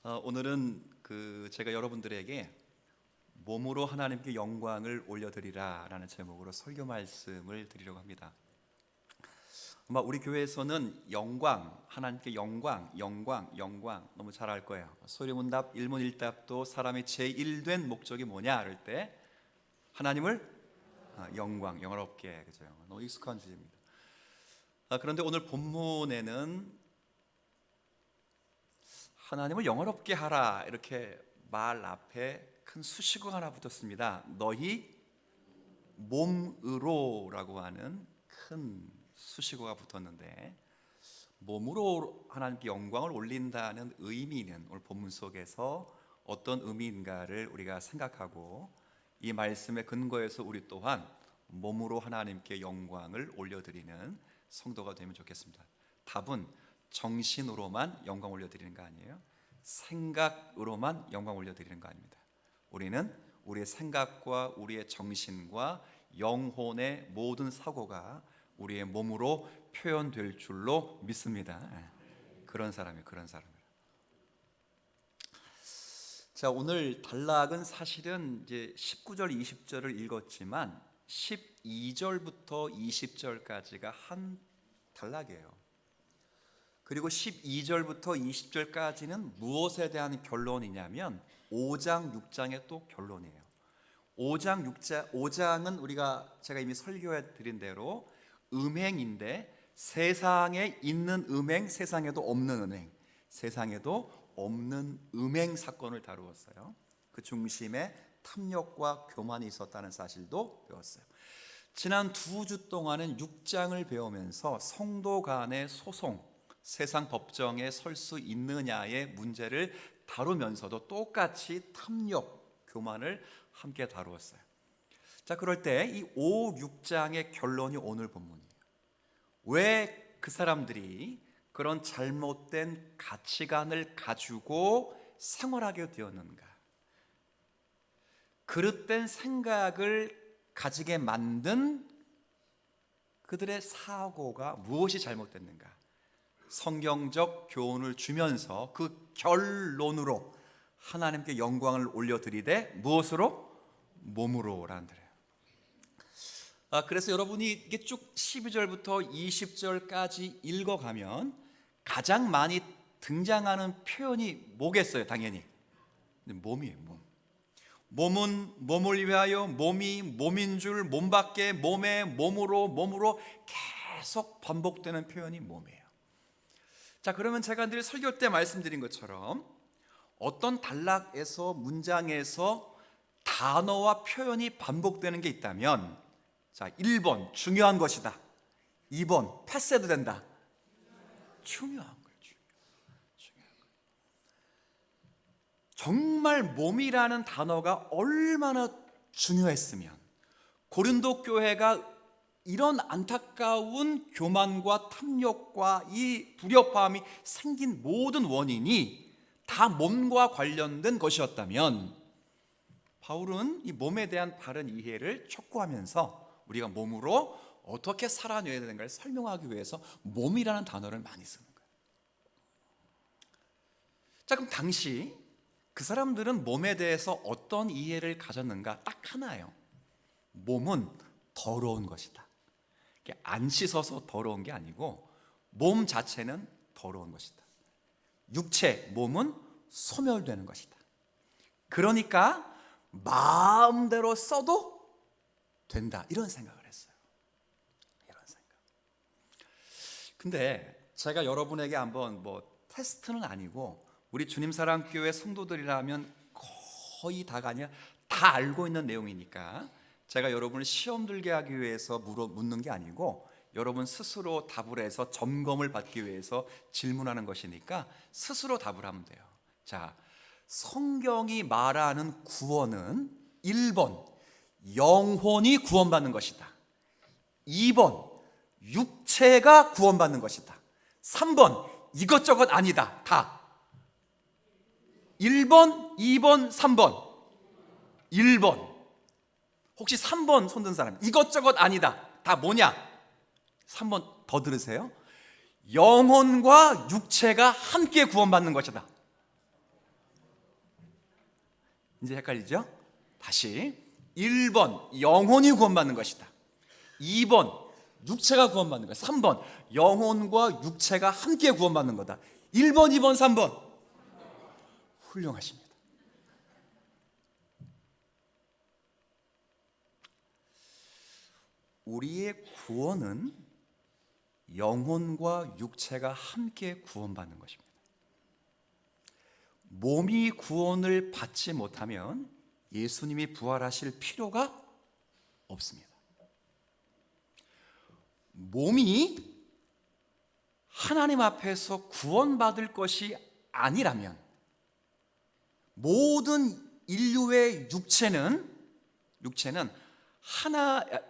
오늘은 제가 여러분들에게 몸으로 하나님께 영광을 올려드리라라는 제목으로 설교 말씀을 드리려고 합니다. 아마 우리 교회에서는 영광, 하나님께 영광 너무 잘 알 거예요. 소리문답, 일문일답도 사람의 제1된 목적이 뭐냐 할 때 하나님을 영화롭게, 그죠? 너무 익숙한 주제입니다. 그런데 오늘 본문에는 하나님을 영화롭게 하라 이렇게 말 앞에 큰 수식어가 하나 붙었습니다. 너희 몸으로라고 하는 큰 수식어가 붙었는데, 몸으로 하나님께 영광을 올린다는 의미는 오늘 본문 속에서 어떤 의미인가를 우리가 생각하고, 이 말씀의 근거에서 우리 또한 몸으로 하나님께 영광을 올려드리는 성도가 되면 좋겠습니다. 답은 정신으로만 영광 올려드리는 거 아니에요. 생각으로만 영광 올려드리는 거 아닙니다. 우리는 우리의 생각과 우리의 정신과 영혼의 모든 사고가 우리의 몸으로 표현될 줄로 믿습니다. 그런 사람이에요. 자, 오늘 단락은 사실은 이제 19절 20절을 읽었지만 12절부터 20절까지가 한 단락이에요. 그리고 12절부터 20절까지는 무엇에 대한 결론이냐면 5장 6장의 또 결론이에요. 5장은 제가 이미 설교해 드린 대로 음행인데, 세상에 있는 음행, 세상에도 없는 음행 사건을 다루었어요. 그 중심에 탐욕과 교만이 있었다는 사실도 배웠어요. 지난 2주 동안은 6장을 배우면서 성도 간의 소송, 세상 법정에 설 수 있느냐의 문제를 다루면서도 똑같이 탐욕, 교만을 함께 다루었어요. 자, 그럴 때 이 5, 6장의 결론이 오늘 본문이에요. 왜 그 사람들이 그런 잘못된 가치관을 가지고 생활하게 되었는가? 그릇된 생각을 가지게 만든 그들의 사고가 무엇이 잘못됐는가? 성경적 교훈을 주면서 그 결론으로 하나님께 영광을 올려드리되 무엇으로? 몸으로라는 거예요. 그래서 여러분이 이게 쭉 12절부터 20절까지 읽어가면 가장 많이 등장하는 표현이 뭐겠어요? 당연히 몸이에요. 몸은 몸을 위하여, 몸이 몸인 줄, 몸밖에, 몸에, 몸으로 계속 반복되는 표현이 몸이에요. 자, 그러면 제가 늘 설교 때 말씀드린 것처럼 어떤 단락에서, 문장에서 단어와 표현이 반복되는 게 있다면, 자, 1번 중요한 것이다, 2번 패스해도 된다. 중요한 거예요. 정말 몸이라는 단어가 얼마나 중요했으면 고린도 교회가 이런 안타까운 교만과 탐욕과 이 불협화음이 생긴 모든 원인이 다 몸과 관련된 것이었다면, 바울은 이 몸에 대한 바른 이해를 촉구하면서 우리가 몸으로 어떻게 살아내야 되는가를 설명하기 위해서 몸이라는 단어를 많이 쓰는 거예요. 자, 그럼 당시 그 사람들은 몸에 대해서 어떤 이해를 가졌는가? 딱 하나예요. 몸은 더러운 것이다. 안 씻어서 더러운 게 아니고 몸 자체는 더러운 것이다. 육체, 몸은 소멸되는 것이다. 그러니까 마음대로 써도 된다, 이런 생각을 했어요. 근데 제가 여러분에게 한번 테스트는 아니고, 우리 주님사랑교회 성도들이라면 거의 다가 아니라 다 알고 있는 내용이니까 제가 여러분을 시험 들게 하기 위해서 묻는 게 아니고, 여러분 스스로 답을 해서 점검을 받기 위해서 질문하는 것이니까 스스로 답을 하면 돼요. 자, 성경이 말하는 구원은 1번 영혼이 구원받는 것이다, 2번 육체가 구원받는 것이다, 3번 이것저것 아니다. 다 1번, 2번, 3번. 1번. 혹시 3번 손든 사람, 이것저것 아니다, 다 뭐냐? 3번 더 들으세요. 영혼과 육체가 함께 구원받는 것이다. 이제 헷갈리죠? 다시 1번 영혼이 구원받는 것이다. 2번 육체가 구원받는 거다. 3번 영혼과 육체가 함께 구원받는 거다. 1번, 2번, 3번 훌륭하십니다. 우리의 구원은 영혼과 육체가 함께 구원받는 것입니다. 몸이 구원을 받지 못하면 예수님이 부활하실 필요가 없습니다. 몸이 하나님 앞에서 구원받을 것이 아니라면 모든 인류의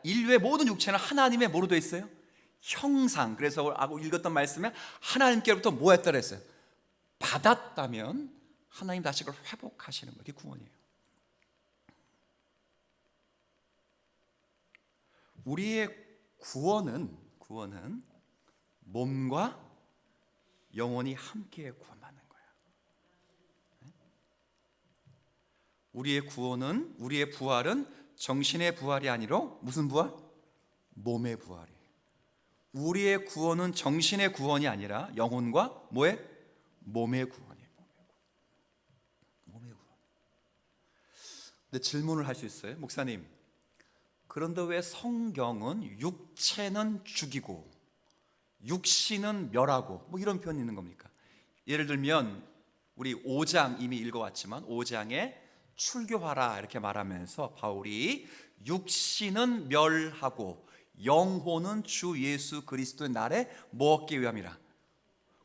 인류의 모든 육체는 하나님의 뭐로 되어 있어요? 형상. 그래서 아까 읽었던 말씀에 하나님께로부터 뭐 했다 그랬어요? 받았다면 하나님 다시 그걸 회복하시는 거예요. 그게 구원이에요. 우리의 구원은 몸과 영혼이 함께 구원받는 거예요. 우리의 부활은 정신의 부활이 아니라 무슨 부활? 몸의 부활이에요. 우리의 구원은 정신의 구원이 아니라 영혼과 뭐의? 몸의 구원이에요. 몸의 구원. 근데 질문을 할 수 있어요. 목사님, 그런데 왜 성경은 육체는 죽이고 육신은 멸하고 뭐 이런 표현이 있는 겁니까? 예를 들면 우리 5장 이미 읽어왔지만 5장에 출교하라 이렇게 말하면서 바울이 육신은 멸하고 영혼은 주 예수 그리스도의 날에 뭐 얻기 위함이라.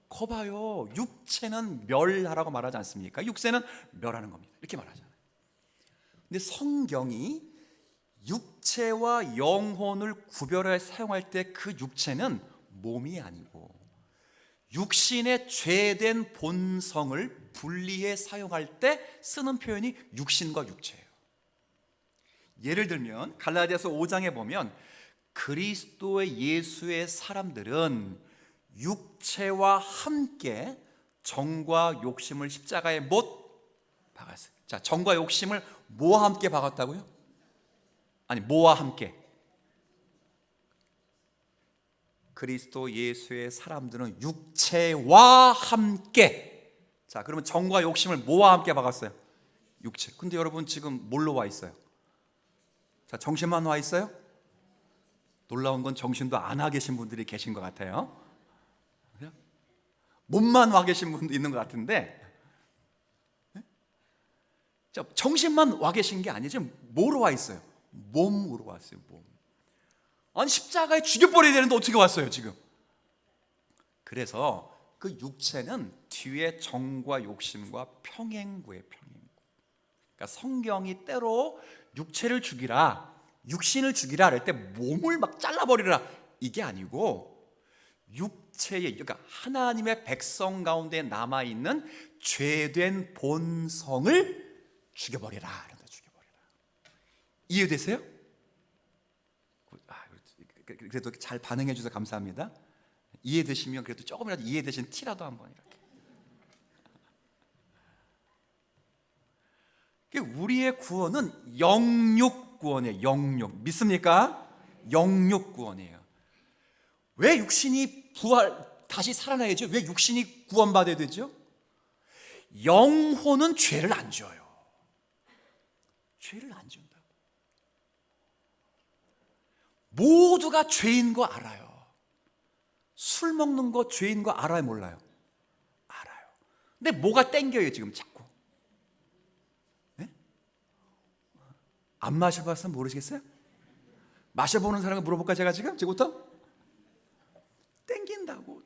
거봐요, 육체는 멸하라고 말하지 않습니까? 육체는 멸하는 겁니다. 이렇게 말하잖아요. 근데 성경이 육체와 영혼을 구별해 사용할 때 그 육체는 몸이 아니고 육신의 죄된 본성을 분리해 사용할 때 쓰는 표현이 육신과 육체예요. 예를 들면 갈라디아서 5장에 보면 그리스도의 예수의 사람들은 육체와 함께 정과 욕심을 십자가에 못 박았어요. 자, 정과 욕심을 뭐와 함께 박았다고요? 아니, 뭐와 함께? 그리스도 예수의 사람들은 육체와 함께. 자, 그러면 정과 욕심을 뭐와 함께 박았어요? 육체. 근데 여러분 지금 뭘로 와 있어요? 자, 정신만 와 있어요? 놀라운 건 정신도 안 와 계신 분들이 계신 것 같아요. 몸만 와 계신 분도 있는 것 같은데, 자, 정신만 와 계신 게 아니지 뭐로 와 있어요? 몸으로 왔어요. 몸. 아니, 십자가에 죽여버려야 되는데 어떻게 왔어요 지금? 그래서 그 육체는 뒤에 정과 욕심과 평행구예요. 평행구. 그러니까 성경이 때로 육체를 죽이라, 육신을 죽이라 할 때 몸을 막 잘라버리라 이게 아니고 육체의, 그러니까 하나님의 백성 가운데 남아있는 죄된 본성을 죽여버리라. 죽여버리라. 이해되세요? 그래도 잘 반응해 주셔서 감사합니다. 이해되시면 그래도 조금이라도 이해되신 티라도 한번 이렇게. 우리의 구원은 영육 구원이에요. 영육. 믿습니까? 영육 구원이에요. 왜 육신이 다시 살아나야죠? 왜 육신이 구원받아야 되죠? 영혼은 죄를 안 지어요. 죄를 안 지운다고. 모두가 죄인 거 알아요. 술 먹는 거 죄인 거 알아요, 몰라요? 알아요. 근데 뭐가 땡겨요 지금 자꾸? 네? 안 마셔봐서 모르시겠어요? 마셔보는 사람을 물어볼까 제가 지금부터? 땡긴다고.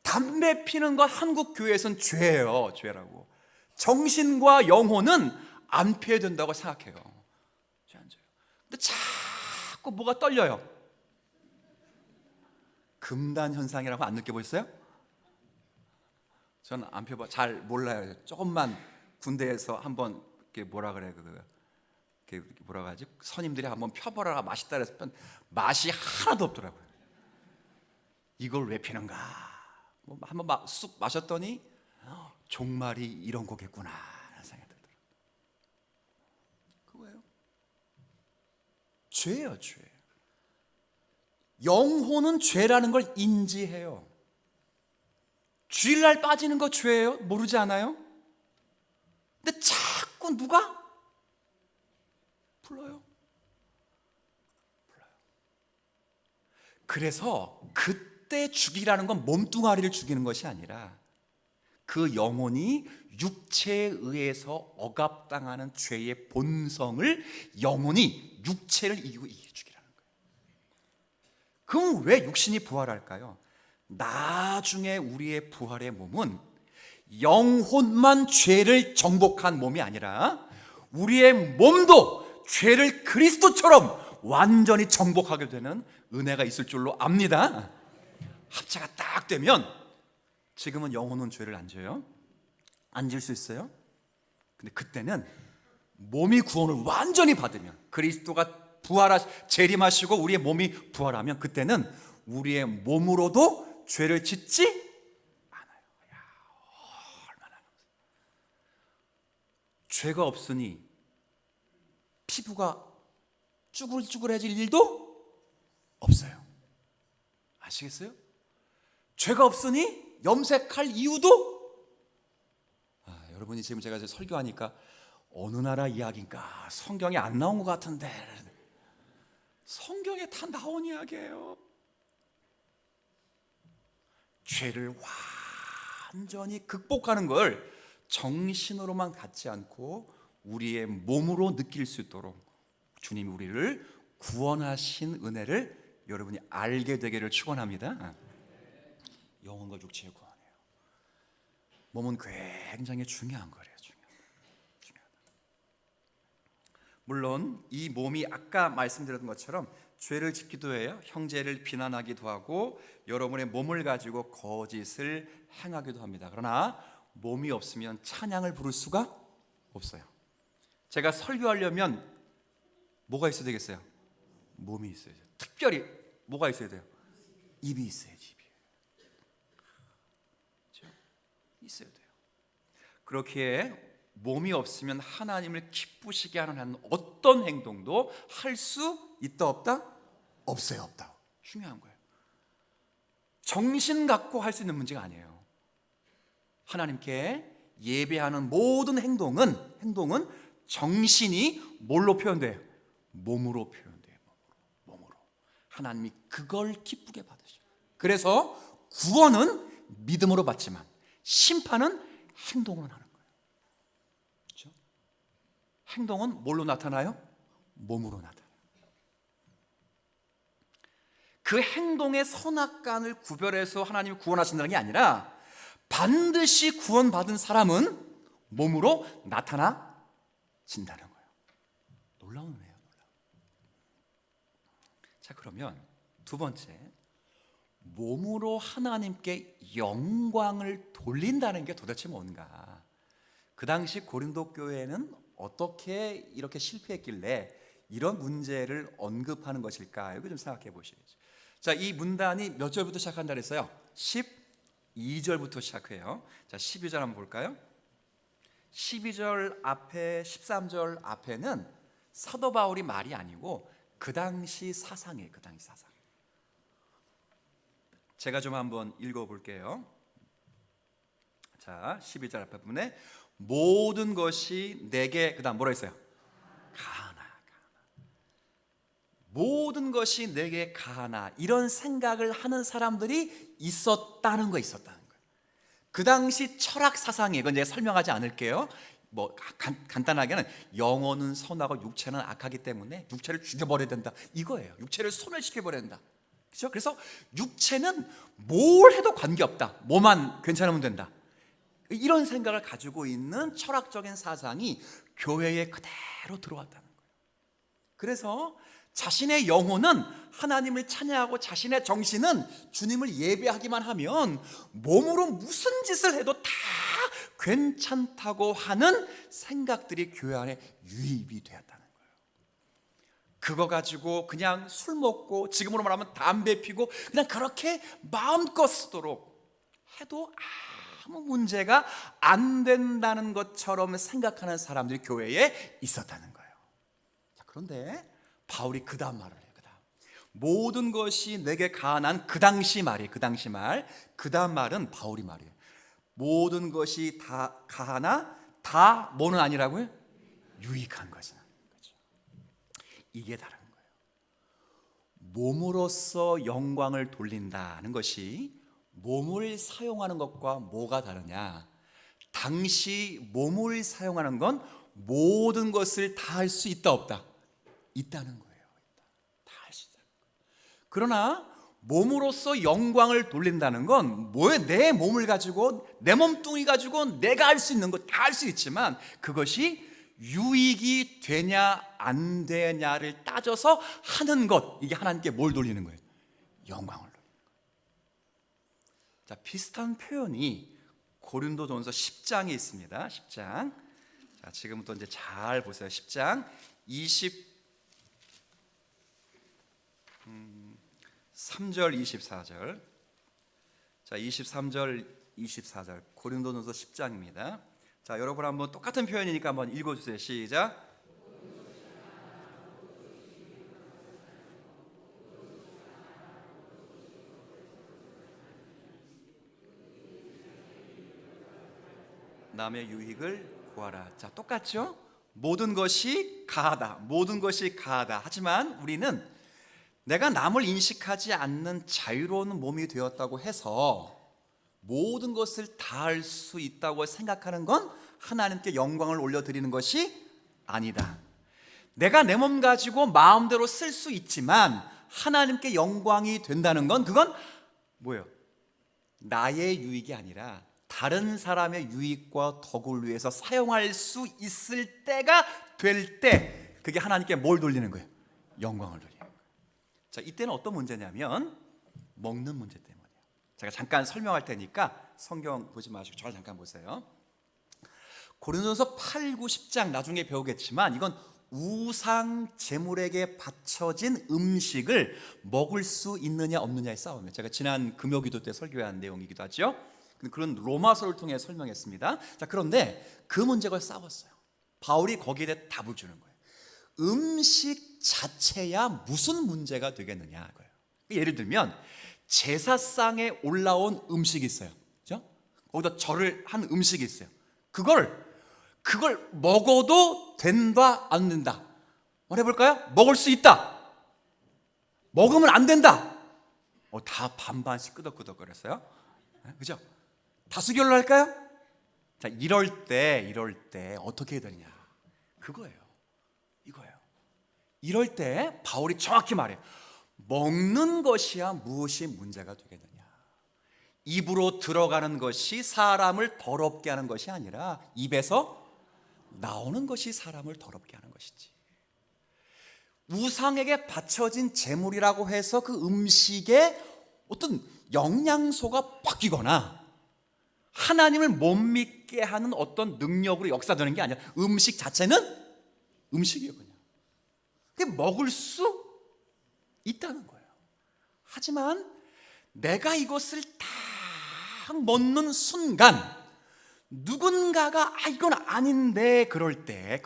담배 피는 거 한국 교회에서는 죄예요. 죄라고. 정신과 영혼은 안 피해야 된다고 생각해요. 죄 안 져요. 근데 자꾸 뭐가 떨려요. 금단 현상이라고 안 느껴보셨어요? 저는 안 펴봐, 잘 몰라요. 조금만 군대에서 한번 뭐라 그래, 뭐라고 하지? 선임들이 한번 펴보라 맛있다 그래서 맛이 하나도 없더라고요. 이걸 왜 피는가? 한번 쑥 마셨더니 종말이 이런 거겠구나 생각이 들더라고요. 죄예요, 죄. 영혼은 죄라는 걸 인지해요. 주일날 빠지는 거 죄예요? 모르지 않아요? 근데 자꾸 누가 불러요. 그래서 그때 죽이라는 건 몸뚱아리를 죽이는 것이 아니라 그 영혼이 육체에 의해서 억압당하는 죄의 본성을 영혼이 육체를 이기고 죽이라는 거예요. 그럼 왜 육신이 부활할까요? 나중에 우리의 부활의 몸은 영혼만 죄를 정복한 몸이 아니라 우리의 몸도 죄를 그리스도처럼 완전히 정복하게 되는 은혜가 있을 줄로 압니다. 합체가 딱 되면 지금은 영혼은 죄를 안 져요? 안 질 수 있어요? 근데 그때는 몸이 구원을 완전히 받으면, 그리스도가 재림하시고 우리의 몸이 부활하면 그때는 우리의 몸으로도 죄를 짓지 않아요. 얼마나 죄가 없으니 피부가 쭈글쭈글해질 일도 없어요. 아시겠어요? 죄가 없으니 염색할 이유도 여러분이 지금 제가 설교하니까 어느 나라 이야기인가 성경에 안 나온 것 같은데, 성경에 다 나온 이야기예요. 죄를 완전히 극복하는 걸 정신으로만 갖지 않고 우리의 몸으로 느낄 수 있도록 주님이 우리를 구원하신 은혜를 여러분이 알게 되기를 축원합니다. 영혼과 육체의 구원이에요. 몸은 굉장히 중요한 거예요. 중요하다. 물론 이 몸이 아까 말씀드렸던 것처럼 죄를 짓기도 해요. 형제를 비난하기도 하고 여러분의 몸을 가지고 거짓을 행하기도 합니다. 그러나 몸이 없으면 찬양을 부를 수가 없어요. 제가 설교하려면 뭐가 있어야 되겠어요? 몸이 있어야 돼요. 특별히 뭐가 있어야 돼요? 입이 있어야지. 입이. 그렇죠? 있어야 돼요. 그렇기에 몸이 없으면 하나님을 기쁘시게 하는 어떤 행동도 할 수 있다 없다? 없어요. 없다. 중요한 거예요. 정신 갖고 할 수 있는 문제가 아니에요. 하나님께 예배하는 모든 행동은 정신이 뭘로 표현돼요? 몸으로 표현돼요. 몸으로. 하나님이 그걸 기쁘게 받으셔요. 그래서 구원은 믿음으로 받지만 심판은 행동으로 하는 거예요. 그렇죠? 행동은 뭘로 나타나요? 몸으로 나타나요. 그 행동의 선악간을 구별해서 하나님이 구원하신다는 게 아니라 반드시 구원받은 사람은 몸으로 나타나진다는 거예요. 놀라운 은혜예요. 자, 그러면 두 번째, 몸으로 하나님께 영광을 돌린다는 게 도대체 뭔가? 그 당시 고린도 교회는 어떻게 이렇게 실패했길래 이런 문제를 언급하는 것일까? 이거 좀 생각해 보셔야죠. 자, 이 문단이 몇 절부터 시작한다 그랬어요? 12절부터 시작해요. 자, 12절 한번 볼까요? 12절 앞에 13절 앞에는 사도 바울이 말이 아니고 그 당시 사상이에요. 그 당시 사상. 제가 좀 한번 읽어볼게요. 자, 12절 앞에 부분에 모든 것이 내게, 그 다음 뭐라 했어요? 가하나. 모든 것이 내게 가하나, 이런 생각을 하는 사람들이 있었다는 거예요. 그 당시 철학 사상이, 이건 제가 설명하지 않을게요. 뭐 간단하게는 영혼은 선하고 육체는 악하기 때문에 육체를 죽여버려야 된다, 이거예요. 육체를 소멸시켜버려야 된다. 그렇죠? 그래서 육체는 뭘 해도 관계없다, 뭐만 괜찮으면 된다, 이런 생각을 가지고 있는 철학적인 사상이 교회에 그대로 들어왔다는 거예요. 그래서 자신의 영혼은 하나님을 찬양하고 자신의 정신은 주님을 예배하기만 하면 몸으로 무슨 짓을 해도 다 괜찮다고 하는 생각들이 교회 안에 유입이 되었다는 거예요. 그거 가지고 그냥 술 먹고, 지금으로 말하면 담배 피고, 그냥 그렇게 마음껏 쓰도록 해도 아무 문제가 안 된다는 것처럼 생각하는 사람들이 교회에 있었다는 거예요. 자, 그런데 바울이 그 다음 말을 해요. 그 다음 모든 것이 내게 가난한 그 당시 말이에요. 그 당시 말. 그 다음 말은 바울이 말이에요. 모든 것이 다 가하나 다 뭐는 아니라고요? 유익한 것은 아닌 거죠. 이게 다른 거예요. 몸으로써 영광을 돌린다는 것이 몸을 사용하는 것과 뭐가 다르냐? 당시 몸을 사용하는 건 모든 것을 다 할 수 있다 없다? 있다는 거예요. 다 할 수 있다. 그러나 몸으로써 영광을 돌린다는 건 뭐예요? 내 몸을 가지고 내 몸뚱이 가지고 내가 할 수 있는 거 다 할 수 있지만 그것이 유익이 되냐 안 되냐를 따져서 하는 것, 이게 하나님께 뭘 돌리는 거예요? 영광을 돌리는 거예요. 자, 비슷한 표현이 고린도전서 10장에 있습니다. 10장. 자, 지금부터 이제 잘 보세요. 10장 23절 24절. 자, 23절 24절 고린도전서 10장입니다. 자, 여러분 한번 똑같은 표현이니까 한번 읽어주세요. 시작. 남의 유익을 구하라. 자, 똑같죠? 모든 것이 가하다. 모든 것이 가하다. 하지만 우리는 내가 남을 인식하지 않는 자유로운 몸이 되었다고 해서 모든 것을 다 할 수 있다고 생각하는 건 하나님께 영광을 올려드리는 것이 아니다. 내가 내 몸 가지고 마음대로 쓸 수 있지만 하나님께 영광이 된다는 건 그건 뭐예요? 나의 유익이 아니라 다른 사람의 유익과 덕을 위해서 사용할 수 있을 때가 될 때 그게 하나님께 뭘 돌리는 거예요? 영광을 돌리는 거예요. 자, 이때는 어떤 문제냐면 먹는 문제 때문이에요. 제가 잠깐 설명할 테니까 성경 보지 마시고 저 잠깐 보세요. 고린도전서 8, 9, 10장 나중에 배우겠지만 이건 우상 제물에게 바쳐진 음식을 먹을 수 있느냐 없느냐의 싸움이에요. 제가 지난 금요기도 때 설교한 내용이기도 하죠. 그런 로마서를 통해 설명했습니다. 자, 그런데 그 문제가 싸웠어요. 바울이 거기에 대해 답을 주는 거예요. 음식 자체야 무슨 문제가 되겠느냐 거예요. 예를 들면 제사상에 올라온 음식이 있어요. 그렇죠? 거기다 절을 한 음식이 있어요. 그걸 먹어도 된다 안 된다? 말해볼까요? 먹을 수 있다. 먹으면 안 된다. 다 반반씩 끄덕끄덕거렸어요. 그죠? 다수결로 할까요? 자, 이럴 때 어떻게 해야 되냐? 그거예요. 이거예요. 이럴 때 바울이 정확히 말해요. 먹는 것이야 무엇이 문제가 되겠느냐? 입으로 들어가는 것이 사람을 더럽게 하는 것이 아니라 입에서 나오는 것이 사람을 더럽게 하는 것이지. 우상에게 바쳐진 제물이라고 해서 그 음식에 어떤 영양소가 바뀌거나 하나님을 못 믿게 하는 어떤 능력으로 역사되는 게 아니라 음식 자체는 음식이에요. 그냥 그게 먹을 수 있다는 거예요. 하지만 내가 이것을 다 먹는 순간 누군가가 이건 아닌데 그럴 때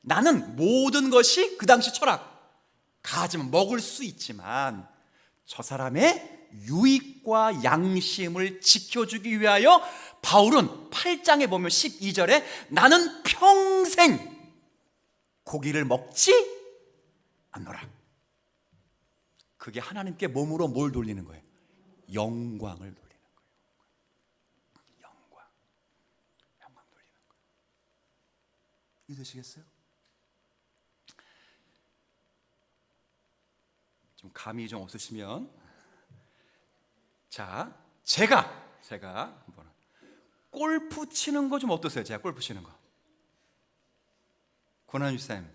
나는 모든 것이 그 당시 철학 가지면 먹을 수 있지만 저 사람의 유익과 양심을 지켜주기 위하여 바울은 8장에 보면 12절에 나는 평생 고기를 먹지 않노라. 그게 하나님께 몸으로 뭘 돌리는 거예요? 영광을 돌리는 거예요. 영광 돌리는 거예요. 이해되시겠어요? 좀 감이 좀 없으시면 자, 제가 한번 골프 치는 거 좀 어떠세요? 제가 골프 치는 거. 권한유 쌤,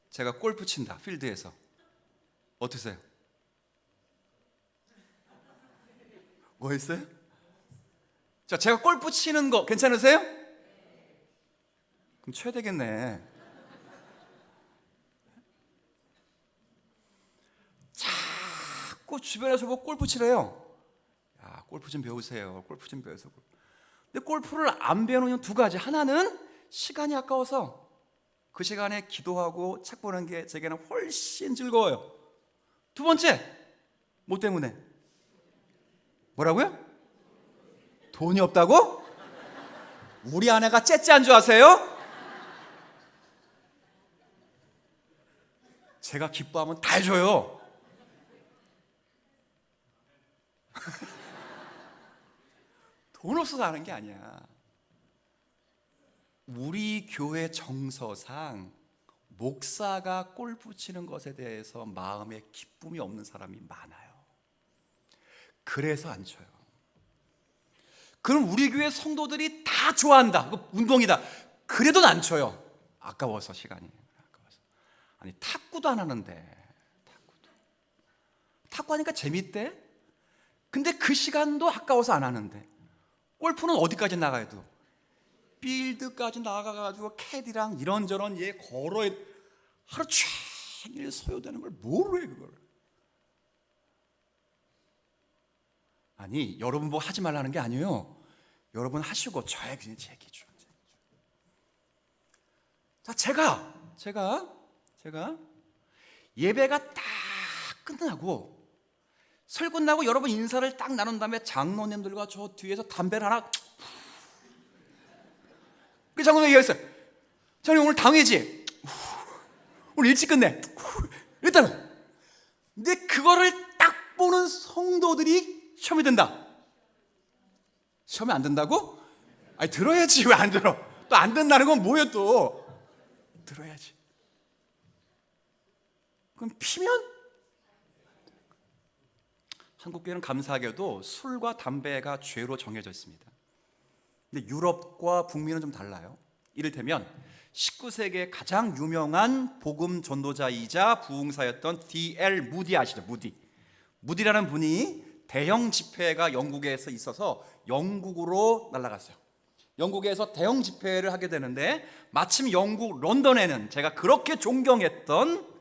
제가 골프 친다 필드에서 어떠세요? 뭐 했어요? 자, 제가 골프 치는 거 괜찮으세요? 그럼 쳐야 되겠네. 자꾸 주변에서 뭐 골프 치래요. 야, 골프 좀 배우세요. 골프 좀 배우세요. 근데 골프를 안 배우는 두 가지. 하나는 시간이 아까워서 그 시간에 기도하고 책 보는 게 제게는 훨씬 즐거워요. 두 번째, 뭐 때문에? 뭐라고요? 돈이 없다고? 우리 아내가 째째한 줄 아세요? 제가 기뻐하면 다 해줘요. 돈 없어서 하는 게 아니야. 우리 교회 정서상 목사가 골프 치는 것에 대해서 마음에 기쁨이 없는 사람이 많아요. 그래서 안 쳐요. 그럼 우리 교회 성도들이 다 좋아한다, 운동이다, 그래도 안 쳐요. 아까워서, 시간이 아까워서. 아니, 탁구도 안 하는데. 탁구 하니까 재밌대. 근데 그 시간도 아까워서 안 하는데. 골프는 어디까지 나가야 돼? 필드까지 나가가지고 캐디랑 이런저런 얘 걸어 하루 종일 소요되는 걸 뭐로 해, 그걸? 아니, 여러분 뭐 하지 말라는 게 아니에요. 여러분 하시고 저에게 그냥 제기죠. 자, 제가 예배가 딱 끝나고 설 끝나고 여러분 인사를 딱 나눈 다음에 장로님들과 저 뒤에서 담배를 하나, 그 장로님 얘기했어요. 장로님 오늘 당회지? 오늘 일찍 끝내. 일단은. 근데 그거를 딱 보는 성도들이 시험이 된다. 시험이 안 된다고? 아니, 들어야지. 왜 안 들어? 또 안 된다는 건 뭐예요? 또 들어야지. 그럼 피면? 한국교회는 감사하게도 술과 담배가 죄로 정해져 있습니다. 근데 유럽과 북미는 좀 달라요. 이를테면 19세기에 가장 유명한 복음 전도자이자 부흥사였던 D.L. 무디 아시죠? 무디라는 분이 대형 집회가 영국에서 있어서 영국으로 날아갔어요. 영국에서 대형 집회를 하게 되는데 마침 영국 런던에는 제가 그렇게 존경했던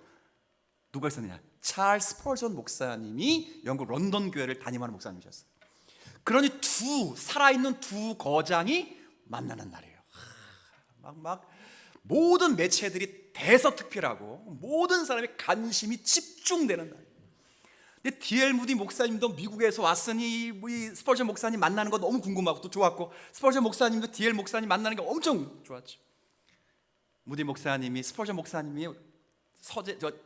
누가 있었느냐? 찰스 스펄전 목사님이 영국 런던 교회를 담임하는 목사님이셨어요. 그러니 살아있는 두 거장이 만나는 날이에요. 막 모든 매체들이 대서특필하고 모든 사람의 관심이 집중되는 날이에요. 근데 D.L. 무디 목사님도 미국에서 왔으니 우리 스펄전 목사님 만나는 거 너무 궁금하고 또 좋았고, 스펄전 목사님도 D.L. 목사님 만나는 게 엄청 좋았죠. 무디 목사님이 스펄전 목사님이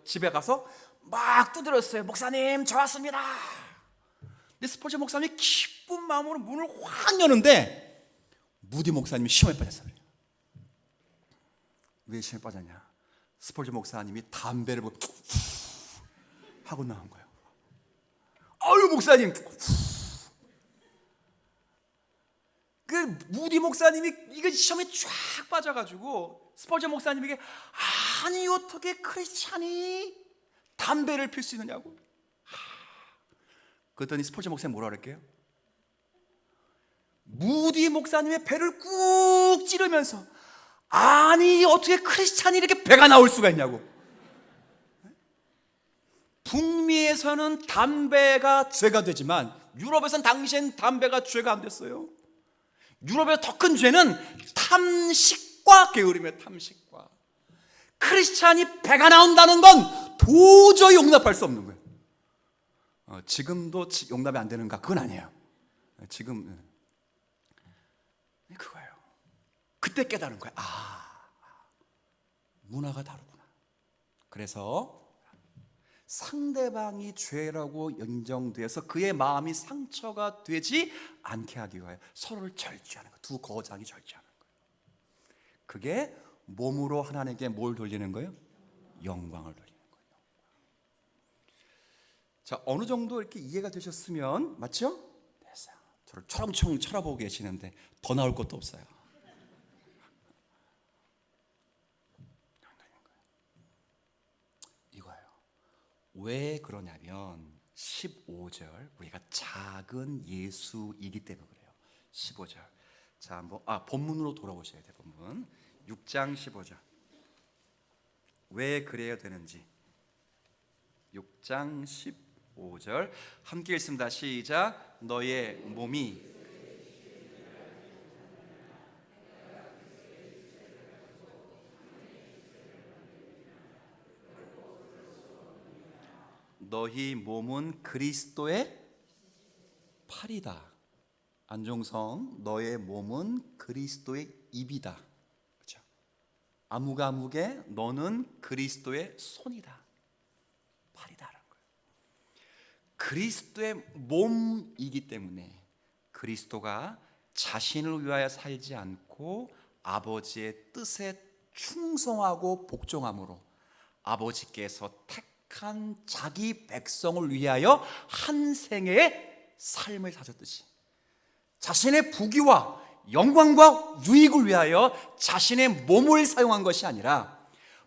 집에 가서 막 두드렸어요. 목사님, 저 왔습니다. 근데 스펄전 목사님이 기쁜 마음으로 문을 확 여는데 무디 목사님이 시험에 빠졌어요. 왜 시험에 빠졌냐? 스펄전 목사님이 담배를 하고 나온 거예요. 아유, 목사님. 그 무디 목사님이 이거 시험에 쫙 빠져가지고 스펄전 목사님에게, 아니 어떻게 크리스찬이 담배를 필 수 있느냐고. 그랬더니 스펄전 목사님 뭐라 그럴게요? 무디 목사님의 배를 꾹 찌르면서, 아니 어떻게 크리스찬이 이렇게 배가 나올 수가 있냐고. 북미에서는 담배가 죄가 되지만 유럽에서는 당시엔 담배가 죄가 안 됐어요. 유럽에서 더 큰 죄는 탐식과 게으름이에요. 탐식과. 크리스찬이 배가 나온다는 건 도저히 용납할 수 없는 거예요. 지금도 용납이 안 되는가? 그건 아니에요. 지금 그거예요. 그때 깨달은 거예요. 문화가 다르구나. 그래서 상대방이 죄라고 인정돼서 그의 마음이 상처가 되지 않게 하기 위하여 서로를 절제하는 거예요. 두 거장이 절제하는 거예요. 그게 몸으로 하나님께 뭘 돌리는 거예요? 영광을 돌리는 거예요. 자, 어느 정도 이렇게 이해가 되셨으면, 맞죠? 됐어요. 저를 초롱초롱 쳐다보고 계시는데 더 나올 것도 없어요. 왜 그러냐면 15절, 우리가 작은 예수이기 때문에 그래요. 15절. 자, 한번 본문으로 돌아오셔야 돼요. 본문 6장 15절. 왜 그래야 되는지. 6장 15절 함께 읽습니다. 시작. 너의 몸이 너희 몸은 그리스도의 팔이다. 안종성, 너의 몸은 그리스도의 입이다. 그렇죠? 아무가무게 너는 그리스도의 손이다, 팔이다라는 거예요. 그리스도의 몸이기 때문에 그리스도가 자신을 위하여 살지 않고 아버지의 뜻에 충성하고 복종함으로 아버지께서 택한 자기 백성을 위하여 한 생애의 삶을 사셨듯이 자신의 부귀와 영광과 유익을 위하여 자신의 몸을 사용한 것이 아니라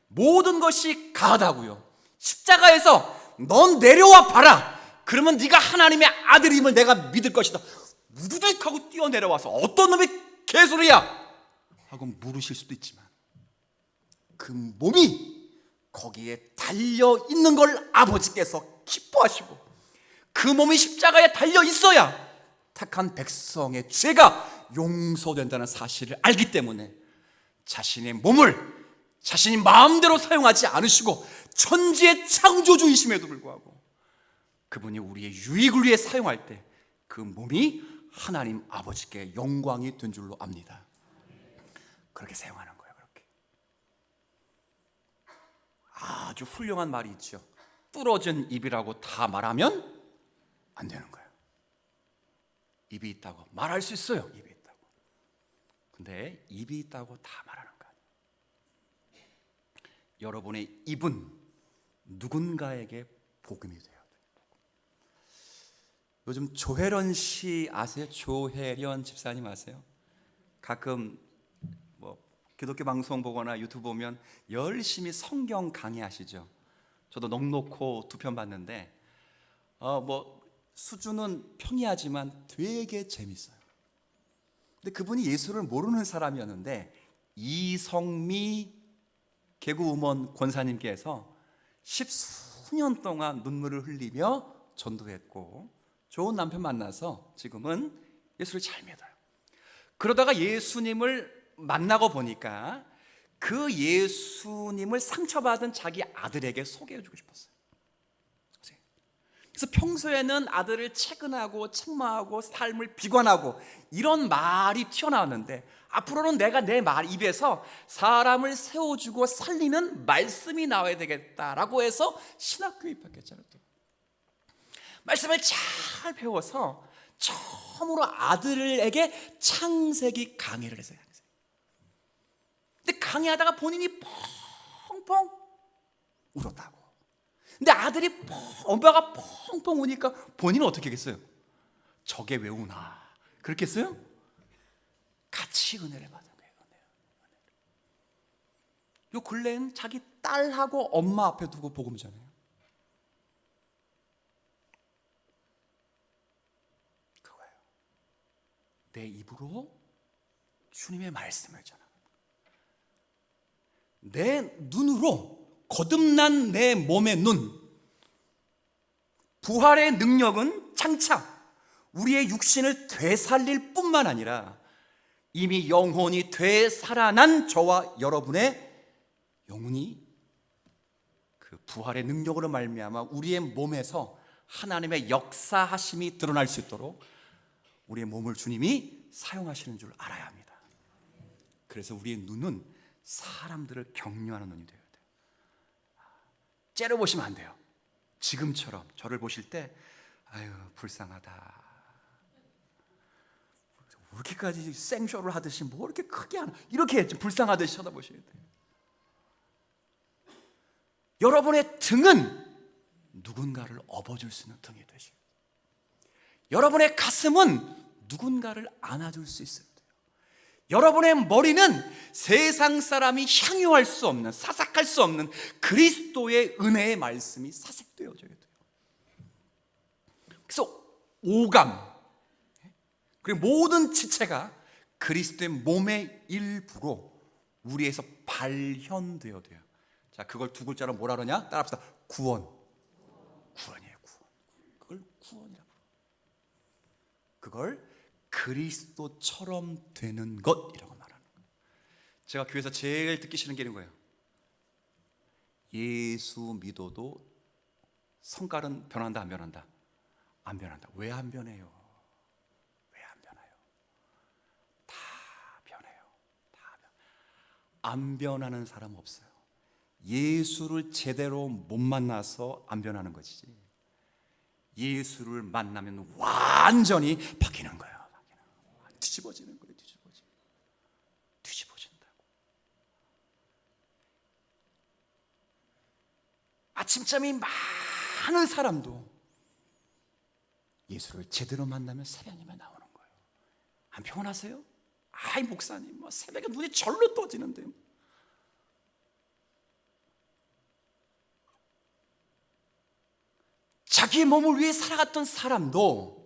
모든 것이 가하다고요. 십자가에서 넌 내려와 봐라. 그러면 네가 하나님의 아들임을 내가 믿을 것이다. 우두둑 하고 뛰어내려와서 어떤 놈의 개소리야 하고 물으실 수도 있지만 그 몸이 거기에 달려 있는 걸 아버지께서 기뻐하시고 그 몸이 십자가에 달려 있어야 택한 백성의 죄가 용서된다는 사실을 알기 때문에 자신의 몸을 자신이 마음대로 사용하지 않으시고 천지의 창조주이심에도 불구하고 그분이 우리의 유익을 위해 사용할 때 그 몸이 하나님 아버지께 영광이 된 줄로 압니다. 그렇게 사용하는 거예요. 그렇게 아주 훌륭한 말이 있죠. 뚫어진 입이라고 다 말하면 안 되는 거예요. 입이 있다고 말할 수 있어요. 입이 있다고. 근데 입이 있다고 다 말하는 거 아니에요. 여러분의 입은 누군가에게 복음이 돼요. 요즘 조혜련 씨 아세요? 조혜련 집사님 아세요? 가끔 뭐 기독교 방송 보거나 유튜브 보면 열심히 성경 강의하시죠. 저도 넉넉히 2편 봤는데 뭐 수준은 평이하지만 되게 재밌어요. 근데 그분이 예수를 모르는 사람이었는데 이성미 개구음원 권사님께서 10수년 동안 눈물을 흘리며 전도했고 좋은 남편 만나서 지금은 예수를 잘 믿어요. 그러다가 예수님을 만나고 보니까 그 예수님을 상처받은 자기 아들에게 소개해주고 싶었어요. 그래서 평소에는 아들을 채근하고 책망하고 삶을 비관하고 이런 말이 튀어나왔는데 앞으로는 내가 내 말 입에서 사람을 세워주고 살리는 말씀이 나와야 되겠다라고 해서 신학교에 입학했잖아요. 또. 말씀을 잘 배워서 처음으로 아들에게 창세기 강의를 했어요. 근데 강의하다가 본인이 펑펑 울었다고. 근데 아들이 엄마가 펑펑 우니까 본인은 어떻게 하겠어요? 저게 왜 우나? 그렇겠어요? 같이 은혜를 받은 거예요. 요 근래엔 자기 딸하고 엄마 앞에 두고 복음 전해요. 그거예요. 내 입으로 주님의 말씀을 전하는 거예요. 내 눈으로 거듭난 내 몸의 눈, 부활의 능력은 장차 우리의 육신을 되살릴 뿐만 아니라 이미 영혼이 되살아난 저와 여러분의 영혼이 그 부활의 능력으로 말미암아 우리의 몸에서 하나님의 역사하심이 드러날 수 있도록 우리의 몸을 주님이 사용하시는 줄 알아야 합니다. 그래서 우리의 눈은 사람들을 격려하는 눈이 돼야 돼요. 째려보시면 안 돼요. 지금처럼 저를 보실 때 아유 불쌍하다, 왜 이렇게까지 생쇼를 하듯이 뭐 이렇게 크게 하나, 이렇게 불쌍하듯이 쳐다보셔야 돼요. 여러분의 등은 누군가를 업어줄 수 있는 등이 되시고 여러분의 가슴은 누군가를 안아줄 수 있어야 돼요. 여러분의 머리는 세상 사람이 향유할 수 없는, 사삭할 수 없는 그리스도의 은혜의 말씀이 사색되어져야 돼요. 그래서 오감 그리고 모든 지체가 그리스도의 몸의 일부로 우리에서 발현되어야 돼요. 자, 그걸 두 글자로 뭐라 그러냐? 따라합시다. 구원. 구원이에요. 구원. 그걸 구원이라고. 그걸 그리스도처럼 되는 것이라고 말하는 거예요. 제가 교회에서 제일 듣기 싫은 게 이런 거예요. 예수 믿어도 성깔은 변한다 안 변한다? 안 변한다. 왜 안 변해요? 왜 안 변해요? 다 변해요. 안 변하는 사람 없어요. 예수를 제대로 못 만나서 안 변하는 것이지, 예수를 만나면 완전히 바뀌는 거예요. 뒤집어지는 거예요. 뒤집어진다고. 아침잠이 많은 사람도 예수를 제대로 만나면 새벽이면 나오는 거예요. 안 피곤하세요? 아이 목사님, 뭐 새벽에 눈이 절로 떠지는데. 자기의 몸을 위해 살아갔던 사람도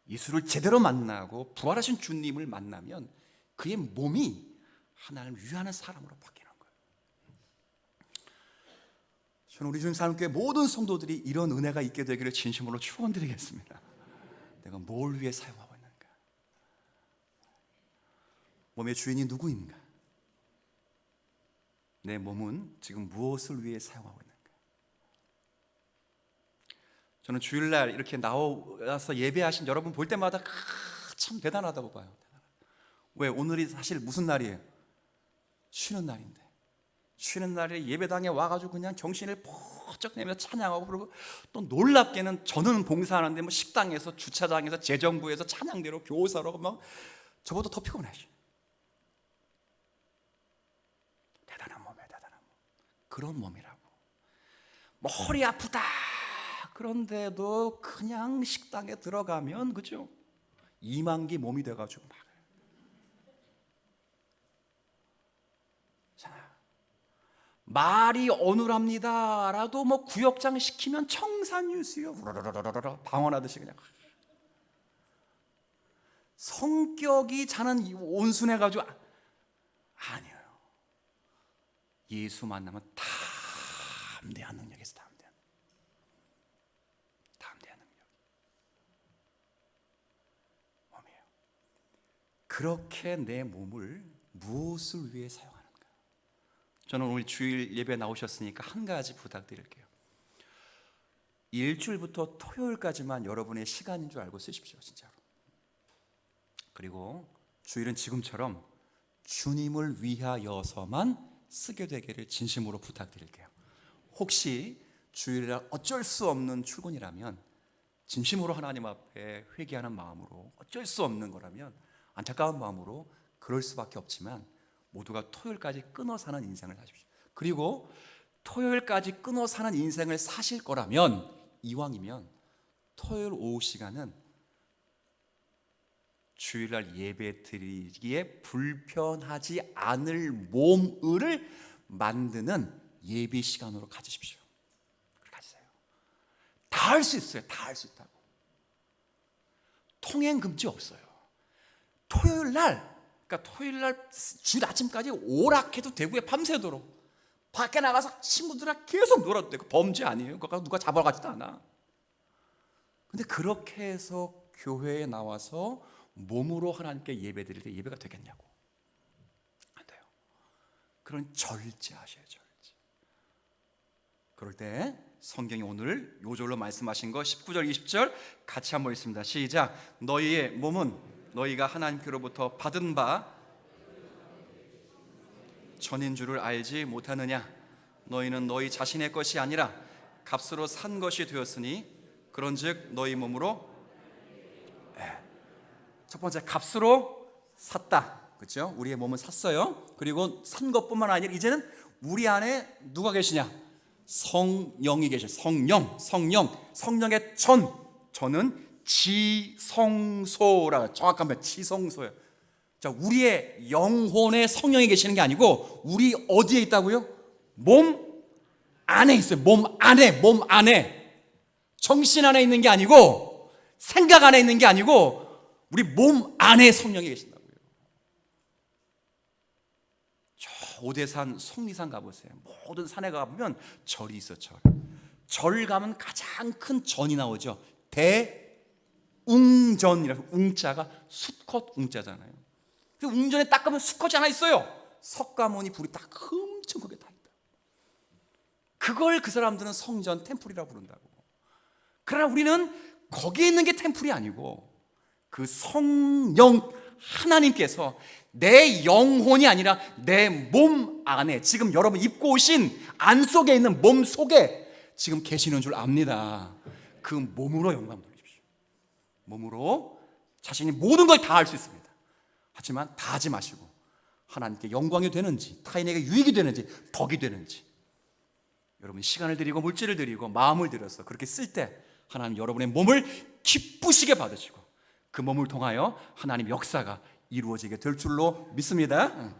예수를 제대로 만나고 부활하신 주님을 만나면 그의 몸이 하나님을 위하는 사람으로 바뀌는 거예요. 저는 우리 주님 사랑교회 모든 성도들이 이런 은혜가 있게 되기를 진심으로 축원드리겠습니다. 내가 뭘 위해 사용하고 있는가? 몸의 주인이 누구인가? 내 몸은 지금 무엇을 위해 사용하고 있는가? 저는 주일날 이렇게 나와서 예배하신 여러분 볼 때마다 참 대단하다고 봐요. 왜? 오늘이 사실 무슨 날이에요? 쉬는 날인데, 쉬는 날에 예배당에 와가지고 그냥 정신을 번쩍 내면서 찬양하고, 그리고 또 놀랍게는 저는 봉사하는데 뭐 식당에서, 주차장에서, 재정부에서 찬양대로 교사로 막 저보다 더 피곤해요. 대단한 몸이에요, 대단한 몸. 그런 몸이라고. 뭐 허리 아프다 그런데도 그냥 식당에 들어가면, 그죠? 이만기 몸이 돼가지고 막. 자, 말이 어눌합니다라도 뭐 구역장 시키면 청산유수요, 방언하듯이 그냥. 성격이 자는 온순해가지고 아니에요. 예수 만나면 담대한 능력이 있어. 담대한 능력 몸이에요. 그렇게 내 몸을 무엇을 위해 사용하는가? 저는 오늘 주일 예배 나오셨으니까 한 가지 부탁드릴게요. 일주일부터 토요일까지만 여러분의 시간인 줄 알고 쓰십시오, 진짜로. 그리고 주일은 지금처럼 주님을 위하여서만 쓰게 되기를 진심으로 부탁드릴게요. 혹시 주일날 어쩔 수 없는 출근이라면, 진심으로 하나님 앞에 회개하는 마음으로 어쩔 수 없는 거라면, 안타까운 마음으로 그럴 수밖에 없지만, 모두가 토요일까지 끊어 사는 인생을 사십시오. 그리고 토요일까지 끊어 사는 인생을 사실 거라면, 이왕이면 토요일 오후 시간은 주일날 예배 드리기에 불편하지 않을 몸을 만드는 예배 시간으로 가지십시오. 가지세요. 다 할 수 있어요. 다 할 수 있다고. 통행 금지 없어요. 토요일날, 그러니까 토요일날 주일 아침까지 오락해도 되고요, 밤새도록. 밖에 나가서 친구들이랑 계속 놀아도 되고. 범죄 아니에요. 그거 누가 잡아가지도 않아. 근데 그렇게 해서 교회에 나와서 몸으로 하나님께 예배 드릴 때 예배가 되겠냐고. 안 돼요. 그런 절제하셔야 절제. 그럴 때 성경이 오늘 요절로 말씀하신 거 19절 20절 같이 한번 읽습니다. 시작. 너희의 몸은 너희가 하나님께로부터 받은 바 전인 줄을 알지 못하느냐? 너희는 너희 자신의 것이 아니라 값으로 산 것이 되었으니 그런즉 너희 몸으로, 첫 번째, 값으로 샀다. 그렇죠? 우리의 몸은 샀어요. 그리고 산 것뿐만 아니라 이제는 우리 안에 누가 계시냐? 성령이 계셔. 성령의 저는 지성소라. 정확하면 지성소예요. 자, 우리의 영혼에 성령이 계시는 게 아니고, 우리 어디에 있다고요? 몸 안에 있어요. 몸 안에. 정신 안에 있는 게 아니고, 생각 안에 있는 게 아니고, 우리 몸 안에 성령이 계신다고요. 저 오대산, 속리산 가보세요. 모든 산에 가보면 절이 있어. 절 가면 가장 큰 전이 나오죠. 대웅전이라서, 웅자가 수컷 웅자잖아요. 그 웅전에 딱 가면 수컷이 하나 있어요. 석가모니 불이 딱 엄청 크게 다 있다. 그걸 그 사람들은 성전, 템플이라고 부른다고. 그러나 우리는 거기에 있는 게 템플이 아니고 그 성령 하나님께서 내 영혼이 아니라 내 몸 안에, 지금 여러분 입고 오신 안 속에 있는 몸 속에 지금 계시는 줄 압니다. 그 몸으로 영광 돌리십시오. 몸으로 자신이 모든 걸 다 할 수 있습니다. 하지만 다 하지 마시고 하나님께 영광이 되는지, 타인에게 유익이 되는지, 덕이 되는지, 여러분 시간을 들이고 물질을 들이고 마음을 들여서 그렇게 쓸 때 하나님 여러분의 몸을 기쁘시게 받으시고 그 몸을 통하여 하나님 역사가 이루어지게 될 줄로 믿습니다.